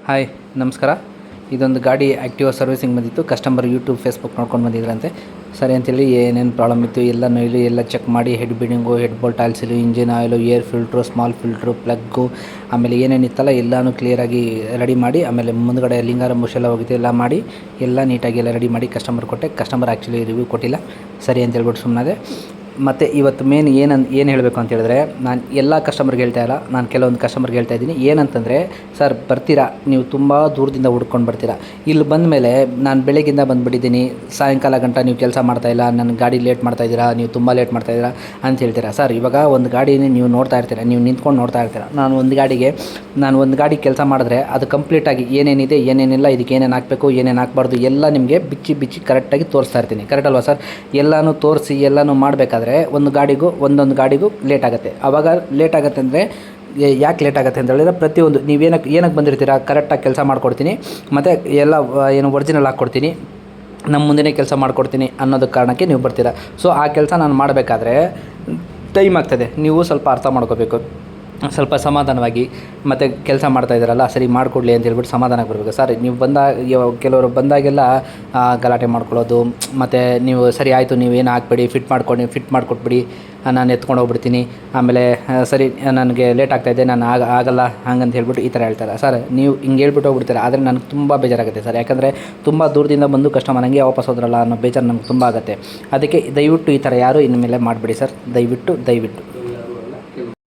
Hi, ನಮಸ್ಕಾರ. ಇದೊಂದು ಗಾಡಿ ಆ್ಯಕ್ಟಿವಾ ಸರ್ವಿಸಿಂಗ್ ಬಂದಿತ್ತು. ಕಸ್ಟಮರ್ ಯೂಟ್ಯೂಬ್, ಫೇಸ್ಬುಕ್ ನೋಡ್ಕೊಂಡು ಬಂದಿದ್ರಂತೆ. ಸರಿ ಅಂತೇಳಿ ಏನೇನು ಪ್ರಾಬ್ಲಮ್ ಇತ್ತು ಎಲ್ಲನೂ ಇಲ್ಲಿ ಎಲ್ಲ ಚೆಕ್ ಮಾಡಿ, ಹೆಡ್ ಬೀಡಿಂಗು, head bolt oils, engine oil, air filter, small filter, plug, ಆಮೇಲೆ ಏನೇನಿತ್ತಲ್ಲ ಎಲ್ಲನೂ ಕ್ಲಿಯರಾಗಿ ರೆಡಿ ಮಾಡಿ, ಆಮೇಲೆ ಮುಂದುಗಡೆ ಲಿಂಗಾರ ಮುಷೆಲ್ಲ ಹೋಗಿತ್ತು ಎಲ್ಲ ಮಾಡಿ, ಎಲ್ಲ ನೀಟಾಗಿ ಎಲ್ಲ ರೆಡಿ ಮಾಡಿ ಕಸ್ಟಮರ್ ಕೊಟ್ಟೆ. ಕಸ್ಟಮರ್ ಆ್ಯಕ್ಚುಲಿ ರಿವ್ಯೂ ಕೊಟ್ಟಿಲ್ಲ, ಸರಿ ಅಂತೇಳ್ಬಿಟ್ಟು ಸುಮ್ಮನಾದೆ. ಮತ್ತು ಇವತ್ತು ಮೇನ್ ಏನು ಹೇಳಬೇಕು ಅಂತ ಹೇಳಿದ್ರೆ, ನಾನು ಎಲ್ಲ ಕಸ್ಟಮರ್ಗೆ ಹೇಳ್ತಾ ಇಲ್ಲ, ನಾನು ಕೆಲವೊಂದು ಕಸ್ಟಮರ್ಗೆ ಹೇಳ್ತಾ ಇದ್ದೀನಿ. ಏನಂತಂದರೆ, ಸರ್ ಬರ್ತೀರಾ, ನೀವು ತುಂಬ ದೂರದಿಂದ ಹುಡ್ಕೊಂಡು ಬರ್ತೀರಾ. ಇಲ್ಲಿ ಬಂದ ಮೇಲೆ ನಾನು ಬೆಳಗ್ಗಿಂದ ಬಂದುಬಿಟ್ಟಿದ್ದೀನಿ, ಸಾಯಂಕಾಲ ಗಂಟ ನೀವು ಕೆಲಸ ಮಾಡ್ತಾಯಿಲ್ಲ, ನನ್ನ ಗಾಡಿ ಲೇಟ್ ಮಾಡ್ತಾಯಿದ್ದೀರಾ, ನೀವು ತುಂಬ ಲೇಟ್ ಮಾಡ್ತಾಯಿದ್ದೀರಾ ಅಂತ ಹೇಳ್ತೀರಾ. ಸರ್ ಇವಾಗ ಒಂದು ಗಾಡಿನೇ ನೀವು ನೋಡ್ತಾ ಇರ್ತೀರ, ನೀವು ನಿಂತ್ಕೊಂಡು ನೋಡ್ತಾ ಇರ್ತೀರ. ನಾನು ಒಂದು ಗಾಡಿ ಕೆಲಸ ಮಾಡಿದ್ರೆ ಅದು ಕಂಪ್ಲೀಟಾಗಿ ಏನೇನಿದೆ ಏನೇನಿಲ್ಲ, ಇದಕ್ಕೆ ಏನೇನು ಹಾಕಬೇಕು ಏನೇನು ಹಾಕ್ಬಾರ್ದು ಎಲ್ಲ ನಿಮಗೆ ಬಿಚ್ಚಿ ಕರೆಕ್ಟಾಗಿ ತೋರಿಸ್ತಾ ಇರ್ತೀನಿ. ಕರೆಕ್ಟ್ ಅಲ್ವಾ ಸರ್? ಎಲ್ಲನೂ ತೋರಿಸಿ ಎಲ್ಲನೂ ಮಾಡಬೇಕಾದ್ರೆ ಒಂದೊಂದು ಗಾಡಿಗೂ ಲೇಟ್ ಆಗುತ್ತೆ. ಆವಾಗ ಲೇಟ್ ಆಗುತ್ತೆ ಅಂದರೆ ಯಾಕೆ ಲೇಟ್ ಆಗುತ್ತೆ ಅಂತ ಹೇಳಿದ್ರೆ, ಪ್ರತಿಯೊಂದು ಏನಕ್ಕೆ ಬಂದಿರ್ತೀರಾ ಕರೆಕ್ಟಾಗಿ ಕೆಲಸ ಮಾಡಿಕೊಡ್ತೀನಿ, ಮತ್ತು ಎಲ್ಲ ಒರಿಜಿನಲ್ ಹಾಕ್ಕೊಡ್ತೀನಿ, ನಮ್ಮ ಮುಂದೆನೇ ಕೆಲಸ ಮಾಡಿಕೊಡ್ತೀನಿ ಅನ್ನೋದಕ್ಕೆ ಕಾರಣಕ್ಕೆ ನೀವು ಬರ್ತೀರಾ. ಸೊ ಆ ಕೆಲಸ ನಾನು ಮಾಡಬೇಕಾದ್ರೆ ಟೈಮ್ ಆಗ್ತದೆ. ನೀವು ಸ್ವಲ್ಪ ಅರ್ಥ ಮಾಡ್ಕೋಬೇಕು, ಸ್ವಲ್ಪ ಸಮಾಧಾನವಾಗಿ ಮತ್ತು ಕೆಲಸ ಮಾಡ್ತಾಯಿದ್ದಾರಲ್ಲ ಸರಿ ಮಾಡಿಕೊಡ್ಲಿ ಅಂತ ಹೇಳ್ಬಿಟ್ಟು ಸಮಾಧಾನಕ್ಕೆ ಬರಬೇಕು. ಸರ್ ನೀವು ಕೆಲವರು ಬಂದಾಗೆಲ್ಲ ಗಲಾಟೆ ಮಾಡ್ಕೊಳ್ಳೋದು, ಮತ್ತು ನೀವು ಸರಿ ಆಯಿತು ನೀವೇನು ಹಾಕ್ಬೇಡಿ, ಫಿಟ್ ಮಾಡಿಕೊಟ್ಬಿಡಿ, ನಾನು ಎತ್ಕೊಂಡು ಹೋಗ್ಬಿಡ್ತೀನಿ, ಆಮೇಲೆ ಸರಿ ನನಗೆ ಲೇಟ್ ಆಗ್ತಾಯಿದೆ, ನಾನು ಆಗಲ್ಲ ಹಂಗಂತ ಹೇಳ್ಬಿಟ್ಟು ಈ ಥರ ಹೇಳ್ತಾರೆ. ಸರ್ ನೀವು ಹಿಂಗೆ ಹೇಳ್ಬಿಟ್ಟು ಹೋಗ್ಬಿಡ್ತೀರ, ಆದರೆ ನನಗೆ ತುಂಬ ಬೇಜಾರಾಗುತ್ತೆ ಸರ್. ಯಾಕಂದರೆ ತುಂಬ ದೂರದಿಂದ ಬಂದು ಕಸ್ಟಮರ್ ಹಂಗೆ ವಾಪಸ್ ಹೋದ್ರಲ್ಲ ಅನ್ನೋ ಬೇಜಾರು ನಮ್ಗೆ ತುಂಬ ಆಗುತ್ತೆ. ಅದಕ್ಕೆ ದಯವಿಟ್ಟು ಈ ಥರ ಯಾರು ಇನ್ಮೇಲೆ ಮಾಡಿಬಿಡಿ ಸರ್, ದಯವಿಟ್ಟು.